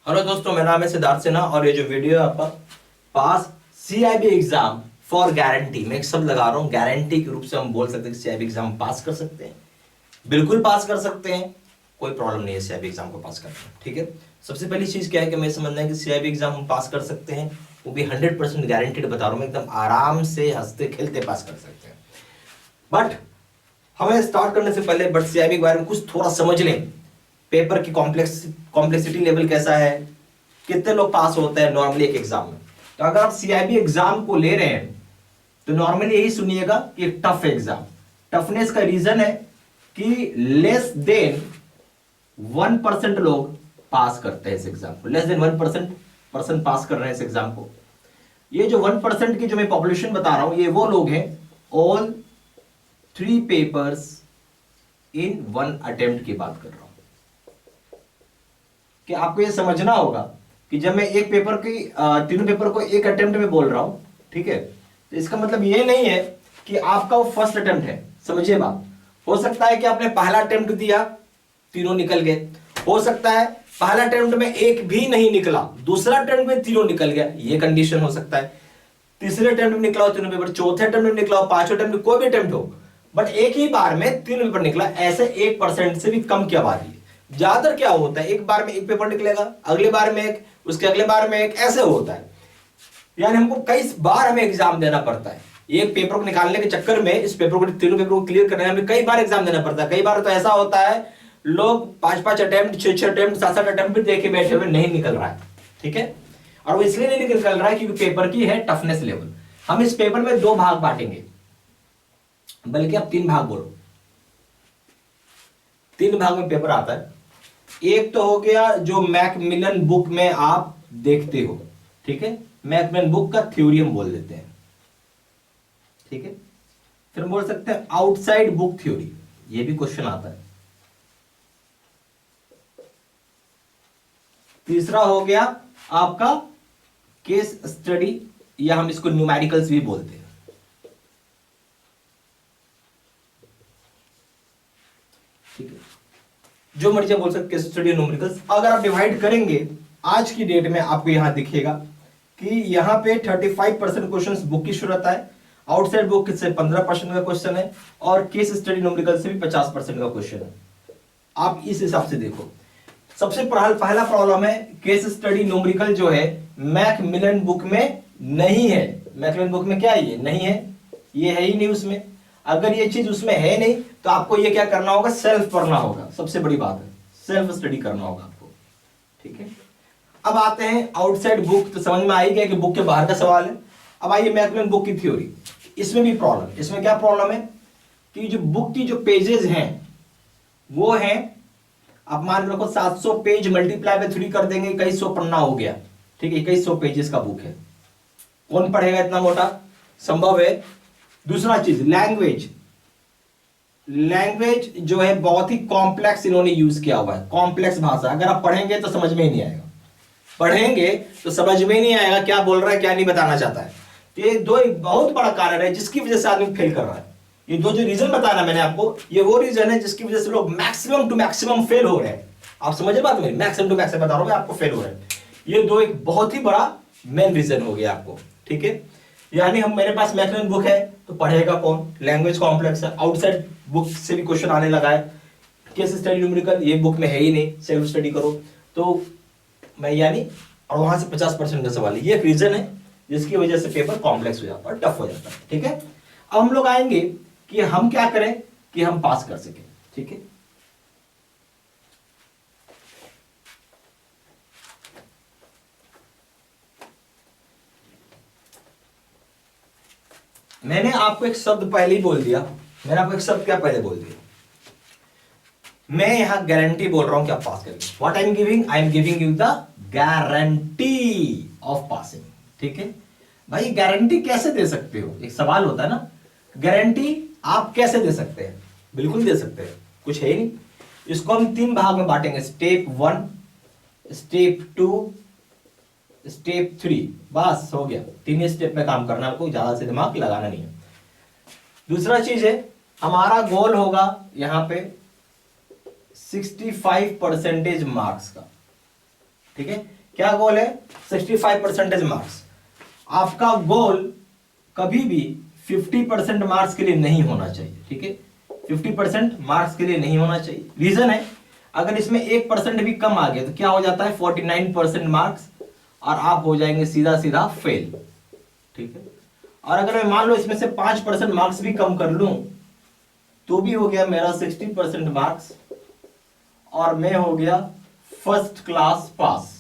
Hello दोस्तों, मेरा नाम है सिद्धार्थ सिन्हा और ये जो वीडियो है आपका पास सीआईबी एग्जाम फॉर गारंटी, मैं एक शब्द लगा रहा हूँ गारंटी के रूप से हम बोल सकते हैं कि सीआईबी एग्जाम पास कर सकते हैं, बिल्कुल पास कर सकते हैं, कोई प्रॉब्लम नहीं है सीआईबी एग्जाम को पास करने में। ठीक है, सबसे पहली चीज क्या है कि मैं समझना है कि सीआईबी एग्जाम हम पास कर सकते हैं, वो भी 100% गारंटीड बता रहा हूँ मैं, एकदम आराम से हंसते खेलते पास कर सकते हैं। बट हमें स्टार्ट करने से पहले सीआईबी के बारे में कुछ थोड़ा समझ लें। पेपर की कॉम्प्लेक्सिटी लेवल कैसा है, कितने लोग पास होते हैं नॉर्मली एक एग्जाम में। तो अगर आप सीआईबी एग्जाम को ले रहे हैं तो नॉर्मली यही सुनिएगा कि टफ एग्जाम। टफनेस का रीजन है कि लेस देन 1% लोग पास करते हैं इस एग्जाम को, लेस देन 1% पास कर रहे हैं इस एग्जाम को। ये जो 1% की जो मैं पॉपुलेशन बता रहा हूं, ये वो लोग हैं ऑल 3 पेपर्स इन 1 अटेम्प्ट की बात कर रहा हूं। कि आपको ये समझना होगा कि जब मैं एक पेपर की तीनों पेपर को एक अटेम्प्ट में बोल रहा हूं, ठीक है, तो इसका मतलब ये नहीं है कि आपका वो फर्स्ट अटेम्प्ट है। समझिए बात, हो सकता है कि आपने पहला अटेम्प्ट दिया, तीनों निकल गए। हो सकता है पहला अटेम्प्ट में एक भी नहीं निकला, दूसरा अटेम्प्ट में तीनों निकल गया, ये कंडीशन हो सकता है। तीसरे अटेम्प्ट में निकला हो तीनों पेपर, चौथे अटेम्प्ट में निकला हो, पांचवें अटेम्प्ट में, कोई भी अटेम्प्ट हो, बट एक ही बार में तीनों पेपर निकला, ऐसे 1% से भी कम की आबादी है। ज्यादातर क्या होता है, एक बार में एक पेपर निकलेगा, अगले बार में एक, उसके अगले बार में एक, ऐसे होता है। यानी हमको कई बार हमें एग्जाम देना पड़ता है। एक पेपर को निकालने के चक्कर में, इस पेपर को, तीनों पेपर को क्लियर करने में हमें कई बार एग्जाम देना पड़ता है। कई बार तो ऐसा होता है लोग 5-5 अटेम्प्ट, 6-6 अटेम्प्ट, 7-7 अटेम्प्ट भी देके बैठे हुए नहीं निकल रहा है। ठीक है, और वो इसलिए नहीं निकल रहा है क्योंकि पेपर की है टफनेस लेवल। हम इस पेपर में 2 भाग बांटेंगे, बल्कि आप 3 भाग बोलो, 3 भाग में पेपर आता है। एक तो हो गया जो मैकमिलन बुक में आप देखते हो, ठीक है, मैकमिलन बुक का थ्योरी हम बोल देते हैं, ठीक है। फिर बोल सकते हैं आउटसाइड बुक थ्योरी, ये भी क्वेश्चन आता है। तीसरा हो गया आपका केस स्टडी, या हम इसको न्यूमेरिकल्स भी बोलते हैं, ठीक है, जो मर्जी बोल सकते केस स्टडी, न्यूमेरिकल्स। अगर आप डिवाइड करेंगे आज की डेट में आपको यहां दिखेगा कि यहां पे 35% क्वेश्चन बुक की जरूरत है, आउटसाइड बुक से 15% का क्वेश्चन है, और केस स्टडी न्यूमेरिकल से भी 50% का क्वेश्चन है। आप इस हिसाब से देखो। सबसे पहला प्रॉब्लम है केस स्टडी न्यूमेरिकल जो है मैकमिलन बुक में नहीं है। मैकमिलन बुक में क्या है, ये नहीं है, ये है ही नहीं उसमें। अगर ये चीज उसमें है नहीं तो आपको ये क्या करना होगा, सेल्फ पढ़ना होगा। सबसे बड़ी बात है सेल्फ स्टडी करना होगा आपको, ठीक है। अब आते हैं आउटसाइड बुक, तो समझ में आ ही गया कि बुक के बाहर का सवाल है। अब आइए मैकमिलन बुक की थ्योरी, इसमें भी प्रॉब्लम। इसमें क्या प्रॉब्लम है कि जो बुक की जो पेजेस हैं वो हैं, आप मान रखो 700 पेज मल्टीप्लाई बाय 3 कर देंगे, 2100 पन्ना हो गया, ठीक है, 2100 पेजेस का बुक है। कौन पढ़ेगा इतना मोटा, संभव है। दूसरा चीज लैंग्वेज, लैंग्वेज जो है बहुत ही कॉम्प्लेक्स इन्होंने यूज किया हुआ है, कॉम्प्लेक्स भाषा। अगर आप पढ़ेंगे तो समझ में ही नहीं आएगा, पढ़ेंगे तो समझ में ही नहीं आएगा क्या बोल रहा है, क्या नहीं बताना चाहता है। तो ये दो एक बहुत बड़ा कारण है जिसकी वजह से आदमी फेल कर रहा है। ये 2 जो रीजन बताना मैंने आपको, ये वो रीजन है जिसकी वजह से लोग मैक्सिमम टू मैक्सिमम फेल हो रहे हैं। आप समझे बात मेरी, मैक्सिमम टू मैक्सिमम बता रहा हूं मैं आपको, फेल हो रहे हैं। ये 2 एक बहुत ही बड़ा मेन रीजन हो गया आपको, ठीक है। यानी हम, मेरे पास मैकमिलन बुक है तो पढ़ेगा कौन, लैंग्वेज कॉम्प्लेक्स है, आउटसाइड बुक से भी क्वेश्चन आने लगा है, केस स्टडी न्यूमेरिकल ये बुक में है ही नहीं, सेल्फ स्टडी करो तो मैं, यानी, और वहां से 50% का सवाल है। ये एक रीजन है जिसकी वजह से पेपर कॉम्प्लेक्स हो जाता है, टफ हो जाता है, ठीक है। अब हम लोग आएंगे कि हम क्या करें कि हम पास कर सकें, ठीक है। मैंने आपको एक शब्द पहले ही बोल दिया, मैंने आपको एक शब्द क्या पहले बोल दिया, मैं यहां गारंटी बोल रहा हूं कि आप पास करेंगे। What I am giving, I am giving you the guarantee of passing, ठीक है। भाई गारंटी कैसे दे सकते हो, एक सवाल होता है ना, गारंटी आप कैसे दे सकते हैं, बिल्कुल दे सकते हैं, कुछ है ही नहीं। इसको हम 3 भाग में बांटेंगे, स्टेप 1, स्टेप 2, स्टेप 3, बस हो गया। 3 स्टेप में काम करना, आपको ज्यादा से दिमाग लगाना नहीं है। दूसरा चीज है, हमारा गोल होगा यहां पे 65% मार्क्स का, ठीक है, क्या गोल है? 65% मार्क्स। आपका गोल कभी भी 50% मार्क्स के लिए नहीं होना चाहिए, ठीक है, 50% मार्क्स के लिए नहीं होना चाहिए। रीजन है, अगर इसमें 1% भी कम आ गया तो क्या हो जाता है? 49% मार्क्स, और आप हो जाएंगे सीधा सीधा फेल, ठीक है। और अगर मैं मान लो इसमें से 5% मार्क्स भी कम कर लूं तो भी हो गया मेरा 60% मार्क्स, और मैं हो गया फर्स्ट क्लास पास।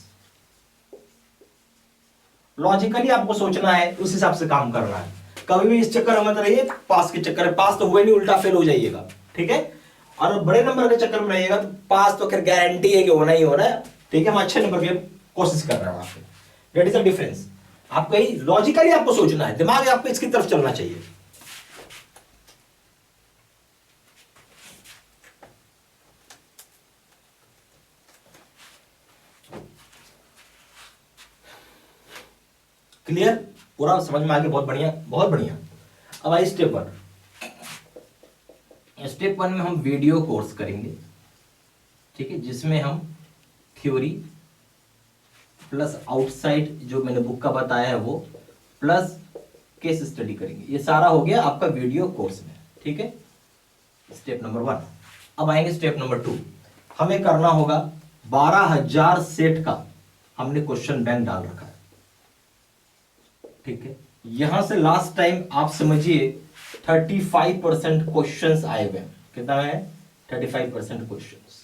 लॉजिकली आपको सोचना है, उस हिसाब से काम करना है। कभी भी इस चक्कर में मत रहिए पास के चक्कर में, पास तो हुए नहीं, उल्टा फेल हो जाइएगा, ठीक है। और बड़े नंबर के चक्कर में रहिएगा तो पास तो खैर गारंटी है कि होना ही होना है, ठीक है। हम अच्छे नंबर की कोशिश कर रहे हैं आपके, दैट इज द डिफरेंस। आपको ही लॉजिकली आपको सोचना है, दिमाग आपको इसकी तरफ चलना चाहिए। क्लियर? पूरा समझ में आ गया? बहुत बढ़िया, बहुत बढ़िया। अब आइए स्टेप 1। स्टेप 1 में हम वीडियो कोर्स करेंगे, ठीक है, जिसमें हम थ्योरी प्लस आउटसाइड जो मैंने बुक का बताया है वो, प्लस केस स्टडी करेंगे। ये सारा हो गया आपका वीडियो कोर्स में, ठीक है, स्टेप नंबर 1। अब आएंगे स्टेप नंबर 2। हमें करना होगा 12,000 सेट का हमने क्वेश्चन बैंक डाल रखा है, ठीक है। यहां से लास्ट टाइम आप समझिए 35% क्वेश्चंस आए हुए हैं। कितना है? 35% क्वेश्चंस।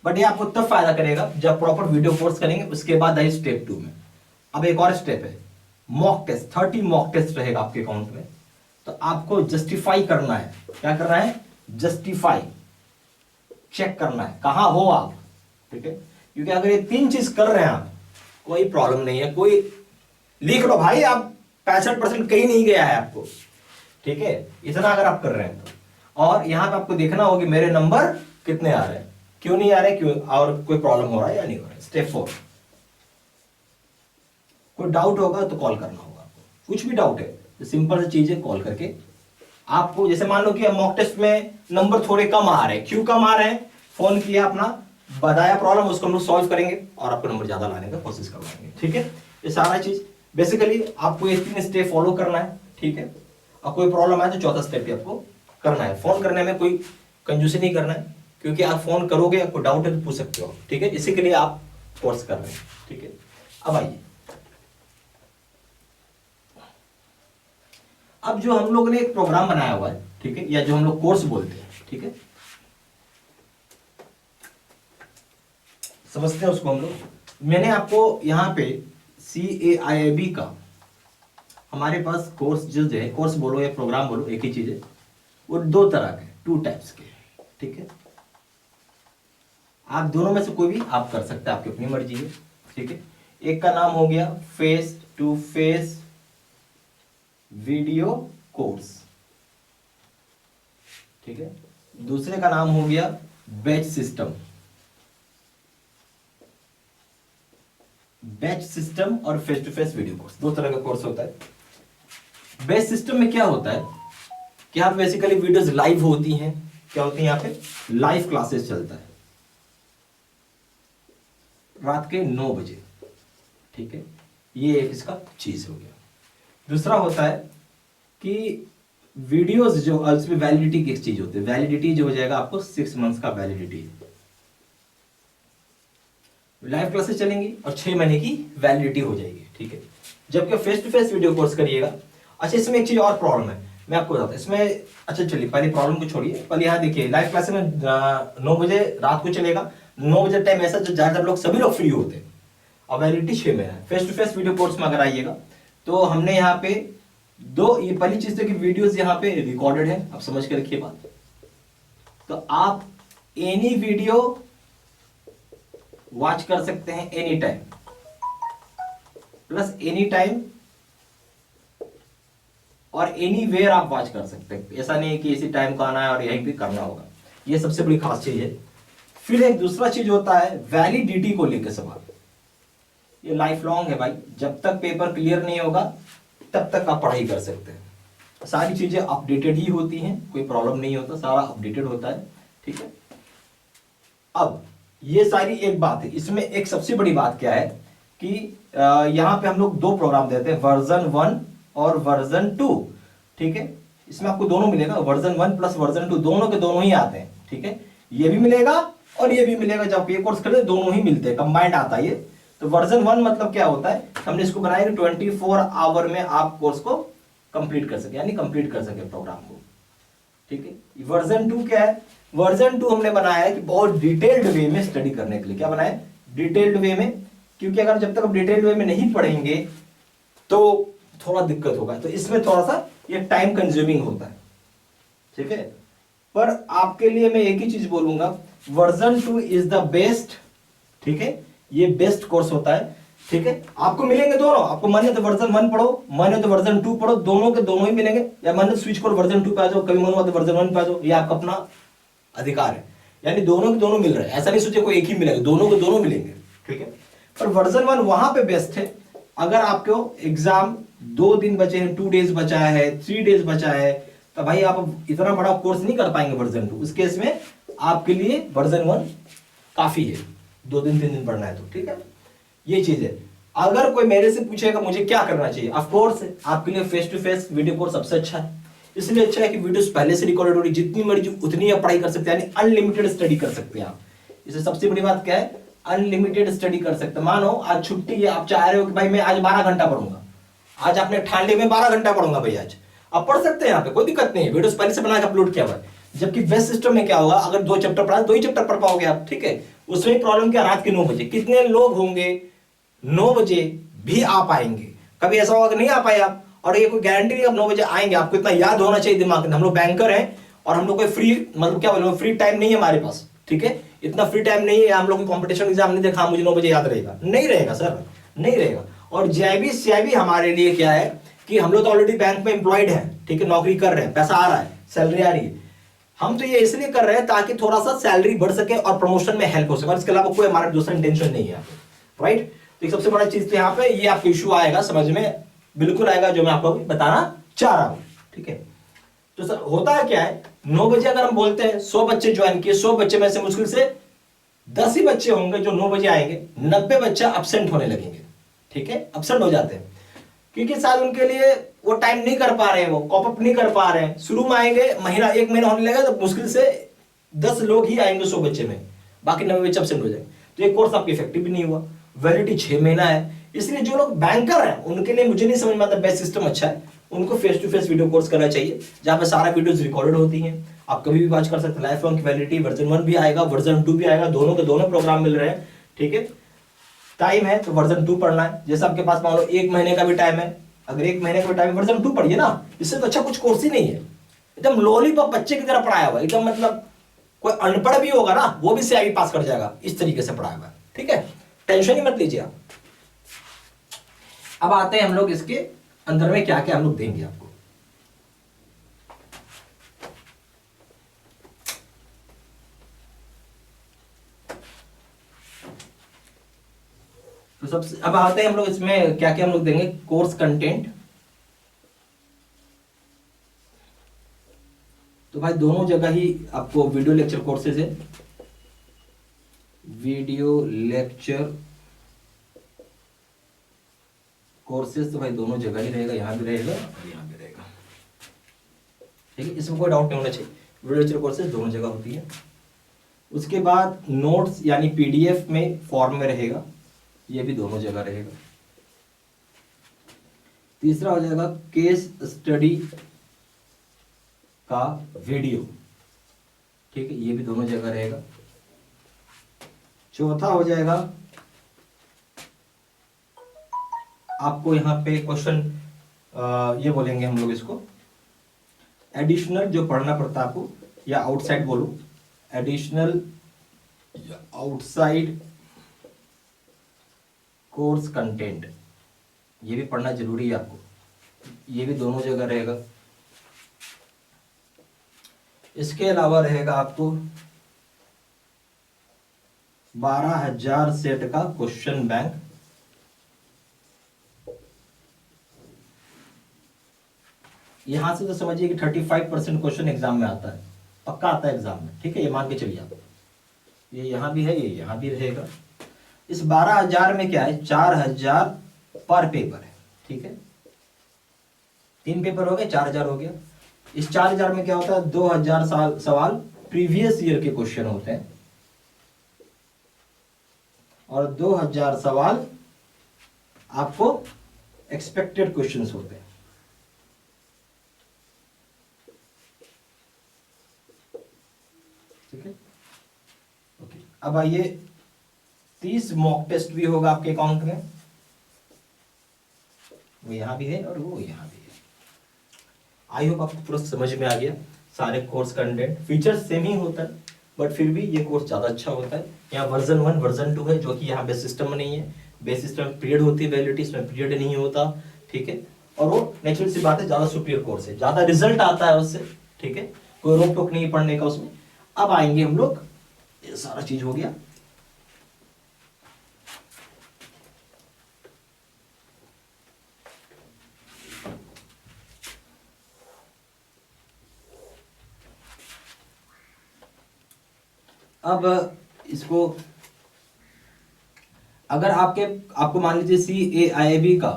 बट ये आपको तब फायदा करेगा जब प्रॉपर वीडियो कोर्स करेंगे, उसके बाद आई स्टेप 2 में। अब एक और स्टेप है, मॉक टेस्ट। 30 मॉक टेस्ट रहेगा आपके अकाउंट में, तो आपको जस्टिफाई करना है। क्या करना है? जस्टिफाई, चेक करना है कहां हो आप, ठीक है। क्योंकि अगर ये 3 चीज कर रहे हैं आप, कोई प्रॉब्लम नहीं है, कोई लिख लो भाई, आप 65% कहीं नहीं गया है आपको, ठीक है, इतना अगर आप कर रहे हैं तो। और यहां पे आपको देखना होगा कि मेरे नंबर कितने आ रहे हैं, क्यों नहीं आ रहे, क्यों, और कोई प्रॉब्लम हो रहा है या नहीं हो रहा है। स्टेप 4, कोई डाउट होगा तो कॉल करना होगा आपको। कुछ भी डाउट है तो सिंपल सी चीज है, कॉल करके आपको, जैसे मान लो कि मॉक टेस्ट में नंबर थोड़े कम आ रहे हैं, क्यों कम आ रहे हैं, फोन किया अपना, बताया प्रॉब्लम, उसको हम लोग सॉल्व करेंगे और आपको नंबर ज्यादा लाने का कोशिश करवाएंगे, ठीक है। ये सारा चीज बेसिकली आपको ये 3 स्टेप फॉलो करना है, ठीक है। और कोई प्रॉब्लम आए तो चौथा स्टेप भी आपको करना है। फोन करने में कोई कंजूसी नहीं करना है, क्योंकि आप फोन करोगे, आपको डाउट है तो पूछ सकते हो, ठीक है। इसी के लिए आप कोर्स कर रहे हैं, ठीक है। अब आइए, अब जो हम लोग ने एक प्रोग्राम बनाया हुआ है, ठीक है, या जो हम लोग कोर्स बोलते हैं, ठीक है, समझते हैं उसको हम लोग। मैंने आपको यहाँ पे CAIIB का हमारे पास कोर्स जो है, कोर्स बोलो या प्रोग्राम बोलो, एक ही चीज है, वो 2 तरह के, 2 टाइप्स के, ठीक है। आप दोनों में से कोई भी आप कर सकते हैं, आपकी अपनी मर्जी है, ठीक है। एक का नाम हो गया face to face video course, ठीक है। दूसरे का नाम हो गया बैच सिस्टम। बैच सिस्टम और face to face video course, 2 तरह का कोर्स होता है। बैच सिस्टम में क्या होता है कि आप बेसिकली वीडियोस लाइव होती हैं, क्या होती है, यहाँ पे लाइव क्लासेस चलता है रात के 9 बजे, ठीक है। ये एक इसका चीज हो गया। दूसरा होता है कि वीडियोस जो उसमें वैलिडिटी की चीज होती है, वैलिडिटी जो हो जाएगा आपको 6 मंथ्स का वैलिडिटी, लाइव क्लासेस चलेंगी और 6 महीने की वैलिडिटी हो जाएगी, ठीक है। जबकि face to face video course करिएगा, अच्छा इसमें एक चीज और प्रॉब्लम है, मैं आपको बताता हूं इसमें। अच्छा चलिए पहले प्रॉब्लम को छोड़िए, पहले यहाँ देखिए, लाइव क्लासेस में 9 बजे रात को चलेगा। 9 बजे टाइम ऐसा जो ज्यादातर लोग, सभी लोग फ्री होते हैं, और वैलिडिटी 6 महीना है। Face to face video course में अगर आइएगा तो हमने यहाँ पे 2, ये पहली चीज है कि वीडियोस यहाँ पे रिकॉर्डेड है, आप समझ के रखिए बात। तो आप एनी वीडियो वॉच कर सकते हैं any time, plus any time और एनी वेयर आप वॉच कर सकते हैं। ऐसा नहीं है कि इसी टाइम को आना है और यहीं पे करना होगा, ये सबसे बड़ी खास चीज है। फिर एक दूसरा चीज होता है वैलिडिटी को लेकर सवाल, ये लाइफ लॉन्ग है भाई, जब तक पेपर क्लियर नहीं होगा तब तक आप पढ़ाई कर सकते हैं। सारी चीजें अपडेटेड ही होती हैं, कोई प्रॉब्लम नहीं होता, सारा अपडेटेड होता है, ठीक है। अब ये सारी एक बात है। इसमें एक सबसे बड़ी बात क्या है कि यहाँ पे हम लोग दो प्रोग्राम देते हैं, वर्जन 1 और वर्जन 2। ठीक है, इसमें आपको दोनों मिलेगा, वर्जन 1 प्लस वर्जन 2 दोनों के दोनों ही आते हैं। ठीक है, ये भी मिलेगा और ये भी मिलेगा। जब ये कोर्स करते दोनों ही मिलते हैं, कंबाइंड आता है ये। तो वर्जन 1 मतलब क्या होता है, हमने इसको बनाया 24 आवर में आप कोर्स को कंप्लीट कर सके, यानी कंप्लीट कर सके प्रोग्राम को। ठीक है, वर्जन 2 क्या है, वर्जन 2 हमने बनाया है कि बहुत डिटेल्ड वे में स्टडी करने के लिए। क्या बनाया, डिटेल्ड वे में, क्योंकि अगर जब तक हम डिटेल्ड वे में नहीं पढ़ेंगे तो थोड़ा दिक्कत होगा। तो इसमें थोड़ा सा ये टाइम कंज्यूमिंग होता है। ठीक है, पर आपके लिए मैं एक ही चीज बोलूंगा, वर्जन 2 इज द बेस्ट। ठीक है, ये बेस्ट कोर्स होता है। ठीक है, आपको मिलेंगे दोनों, आपको मन है तो वर्जन 1 पढ़ो, मन है तो वर्जन 2 पढ़ो, दोनों के दोनों ही मिलेंगे। या मन है स्विच करो वर्जन 2 पे आ जाओ, कभी मन हुआ तो वर्जन 1 पे आ जाओ, ये आपका अपना अधिकार है। यानी दोनों के दोनों मिल रहे हैं, ऐसा नहीं सोचे कोई एक ही मिलेगा, दोनों के दोनों मिलेंगे। ठीक है, पर वर्जन 1 वहां पे बेस्ट है अगर आपको एग्जाम 2 दिन बचे हैं, 2 डेज बचा है, 3 डेज बचा है, तो भाई आप इतना बड़ा कोर्स नहीं कर पाएंगे वर्जन 2। उस केस में आपके लिए वर्जन 1 काफी है, 2 दिन 3 दिन पढ़ना है तो। ठीक है, ये चीज है। अगर कोई मेरे से पूछेगा मुझे क्या करना चाहिए, ऑफ कोर्स आपके लिए face to face video course सबसे अच्छा है। इसलिए अच्छा है कि वीडियोस पहले से रिकॉर्डेड हो रही, जितनी मर्जी उतनी आप पढ़ाई कर सकते हैं, यानी अनलिमिटेड स्टडी कर सकते हैं आप। इससे सबसे बड़ी बात क्या है, अनलिमिटेड स्टडी कर सकते हैं। मानो आज छुट्टी है, आप चाह रहे हो कि भाई मैं आज 12 घंटा पढ़ूंगा, आज आपने ठान लिया मैं 12 घंटा पढ़ूंगा भाई आज, आप पढ़ सकते हैं, यहाँ पे कोई दिक्कत नहीं है। वीडियोस पहले से बना के अपलोड किया हुआ है। जबकि वेस्ट सिस्टम में क्या होगा, अगर 2 चैप्टर पढ़ा 2 ही चैप्टर पढ़ पाओगे आप। ठीक है, उसमें प्रॉब्लम क्या, रात के 9 बजे कितने लोग होंगे 9 बजे भी आ पाएंगे। कभी ऐसा होगा कि नहीं आ पाए आप, और ये कोई गारंटी नहीं आप 9 बजे आएंगे। आपको इतना याद होना चाहिए दिमाग में, हम लोग बैंकर हैं और हम लोग कोई फ्री, मतलब क्या बोलो, फ्री टाइम नहीं है हमारे पास। ठीक है, इतना फ्री टाइम नहीं है, हम लोग कॉम्पिटिशन एग्जाम नहीं देखा मुझे 9 बजे याद रहेगा, नहीं रहेगा सर, नहीं रहेगा। और जेआईबी सीआईबी हमारे लिए क्या है कि हम लोग तो ऑलरेडी बैंक में एम्प्लॉयड हैं। ठीक है, नौकरी कर रहे हैं, पैसा आ रहा है, सैलरी आ रही है। हम तो ये इसलिए कर रहे हैं ताकि थोड़ा सा सैलरी बढ़ सके और प्रमोशन में हेल्प हो सके, और इसके अलावा कोई हमारा दूसरा इंटेंशन नहीं है। राइट, तो सबसे बड़ा चीज तो यहाँ पे ये आपको इशू आएगा, समझ में बिल्कुल आएगा, जो मैं आपको बताना चाह रहा हूं। ठीक है, तो सर होता क्या है, 9 बजे अगर हम बोलते हैं 100 बच्चे ज्वाइन किए, 100 बच्चे में से मुश्किल से 10 ही बच्चे होंगे जो 9 बजे आएंगे, 90 बच्चा अब्सेंट होने लगेंगे। ठीक है, अब्सेंट हो जाते हैं क्योंकि शायद उनके लिए वो टाइम नहीं कर पा रहे हैं, वो कॉप अप नहीं कर पा रहे हैं। शुरू में आएंगे, महीना 1 महीना होने लगेगा तो मुश्किल से 10 लोग ही आएंगे 100 बच्चे में, बाकी 90 बच्चे अब्सेंट हो जाएंगे। तो ये कोर्स आपकी इफेक्टिव भी नहीं हुआ। वैलिडिटी 6 महीना है, इसलिए जो लोग बैंकर हैं उनके लिए मुझे नहीं समझ में आता बेस्ट सिस्टम अच्छा है। उनको face to face video course करना चाहिए, जहां पे सारा वीडियोस रिकॉर्डेड होती हैं, आप कभी भी वॉच कर सकते हैं। लाइफ लॉन्ग की वैलिडिटी, वर्जन 1 भी आएगा, वर्जन 2 भी आएगा, दोनों के दोनों प्रोग्राम मिल रहे हैं। ठीक है, टाइम है तो वर्जन 2 पढ़ना है। जैसे आपके पास मान लो 1 महीने का भी टाइम है, अगर 1 महीने का टाइम वर्जन 2 पढ़िए ना, इससे तो अच्छा कुछ कोर्स ही नहीं है। एकदम लॉलीपॉप बच्चे की तरह पढ़ाया हुआ, एकदम मतलब कोई अनपढ़ भी होगा ना वो भी सीआईबी पास कर जाएगा, इस तरीके से पढ़ाया हुआ है। ठीक है, टेंशन ही मत लीजिए आप। अब आते हैं हम लोग इसके अंदर में क्या क्या हम लोग देंगे आपको। तो सबसे अब आते हैं हम लोग इसमें क्या क्या हम लोग देंगे, कोर्स कंटेंट। तो भाई दोनों जगह ही आपको वीडियो लेक्चर कोर्सेज है, वीडियो लेक्चर कोर्सेज तो भाई दोनों जगह ही रहेगा, यहां भी रहेगा और यहां भी रहेगा। ठीक है, इसमें कोई डाउट नहीं होना चाहिए, वीडियो लेक्चर कोर्सेज दोनों जगह होती है। उसके बाद नोट्स यानी पीडीएफ में फॉर्म में रहेगा, ये भी दोनों जगह रहेगा। तीसरा हो जाएगा केस स्टडी का वीडियो। ठीक है, ये भी दोनों जगह रहेगा। चौथा हो जाएगा आपको यहाँ पे क्वेश्चन, ये बोलेंगे हम लोग इसको एडिशनल, जो पढ़ना पड़ता है आपको, या आउटसाइड बोलो, एडिशनल आउटसाइड कोर्स कंटेंट, ये भी पढ़ना जरूरी है आपको, ये भी दोनों जगह रहेगा। इसके अलावा रहेगा आपको 12,000 सेट का क्वेश्चन बैंक। यहां से तो समझिए कि 35% क्वेश्चन एग्जाम में आता है, पक्का आता है एग्जाम में। ठीक है, ये मान के चलिए आप ये यहाँ भी है, ये यहाँ भी रहेगा। इस 12,000 में क्या है, 4,000 पर पेपर है, ठीक है। 3 पेपर हो गए, 4,000 हो गया। इस 4,000 में क्या होता है, 2,000 सवाल प्रीवियस ईयर के क्वेश्चन होते हैं और 2,000 सवाल आपको एक्सपेक्टेड क्वेश्चंस होते हैं। ठीक है, ओके। अब आइए, 30 मॉक टेस्ट भी होगा आपके अकाउंट में, वो यहां भी है और वो यहां भी है। आई होप आपको पूरा समझ में आ गया। सारे कोर्स कंटेंट फीचर सेम ही होता है, बट फिर भी ये कोर्स ज़्यादा अच्छा होता है। यहाँ वर्जन 1 वर्जन 2 है, जो कि यहाँ बेस सिस्टम में नहीं है। बेस सिस्टम में पीरियड होती है वैलिडिटी, इसमें पीरियड नहीं होता, ठीक है। और वो नेचुरल सी बात है, ज़्यादा सुपीरियर कोर्स है, ज़्यादा रिजल्ट आता है उससे, ठीक है। कोई रोक टोक नहीं पढ़ने का उसमें। अब आएंगे हम लोग, ये सारा चीज हो गया। अब इसको अगर आपको मान लीजिए CAIIB का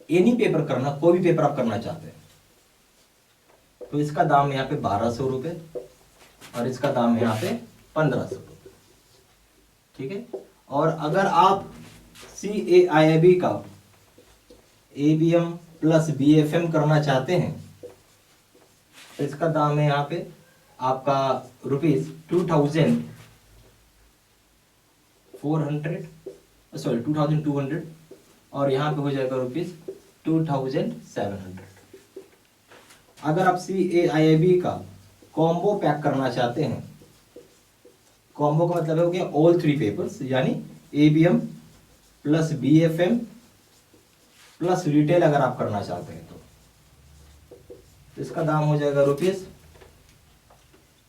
एनी पेपर करना, कोई भी पेपर आप करना चाहते हैं, तो इसका दाम यहाँ पे 1,200 रुपए और इसका दाम है यहाँ पे 1,500 रुपए, ठीक है। और अगर आप CAIIB का ABM प्लस BFM करना चाहते हैं, तो इसका दाम है यहाँ पे आपका ₹2,200 और यहाँ पे हो जाएगा ₹2,700। अगर आप CAIIB का कॉम्बो पैक करना चाहते हैं, कॉम्बो का मतलब हो गया ऑल 3 पेपर्स, यानी ABM plus BFM plus retail अगर आप करना चाहते हैं तो इसका दाम हो जाएगा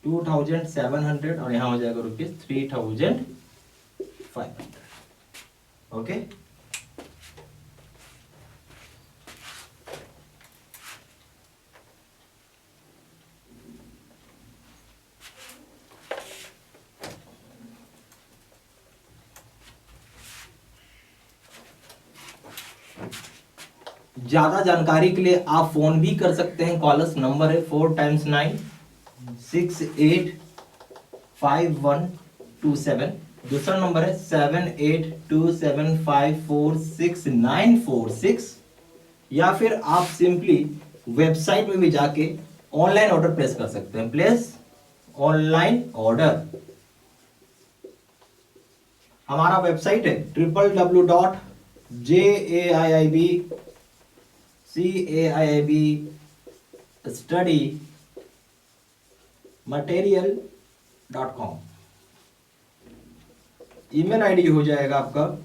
₹2,700 और यहाँ हो जाएगा ₹3,500। ओके, ज्यादा जानकारी के लिए आप फोन भी कर सकते हैं। कॉलर्स नंबर है 4 × 9 685127। दूसरा नंबर है 7827546946, या फिर आप सिंपली वेबसाइट में भी जाके ऑनलाइन ऑर्डर प्लेस कर सकते हैं। प्लेस ऑनलाइन ऑर्डर, हमारा वेबसाइट है www.JAIIBCAIIBstudymaterial.com। ईमेल आईडी हो जाएगा आपका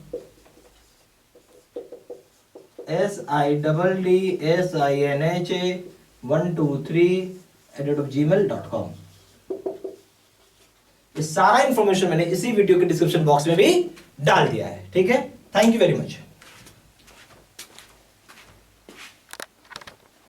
SIDDSINHA123@gmail.com। ये सारा इंफॉर्मेशन मैंने इसी वीडियो के डिस्क्रिप्शन बॉक्स में भी डाल दिया है, ठीक है। Thank you very much.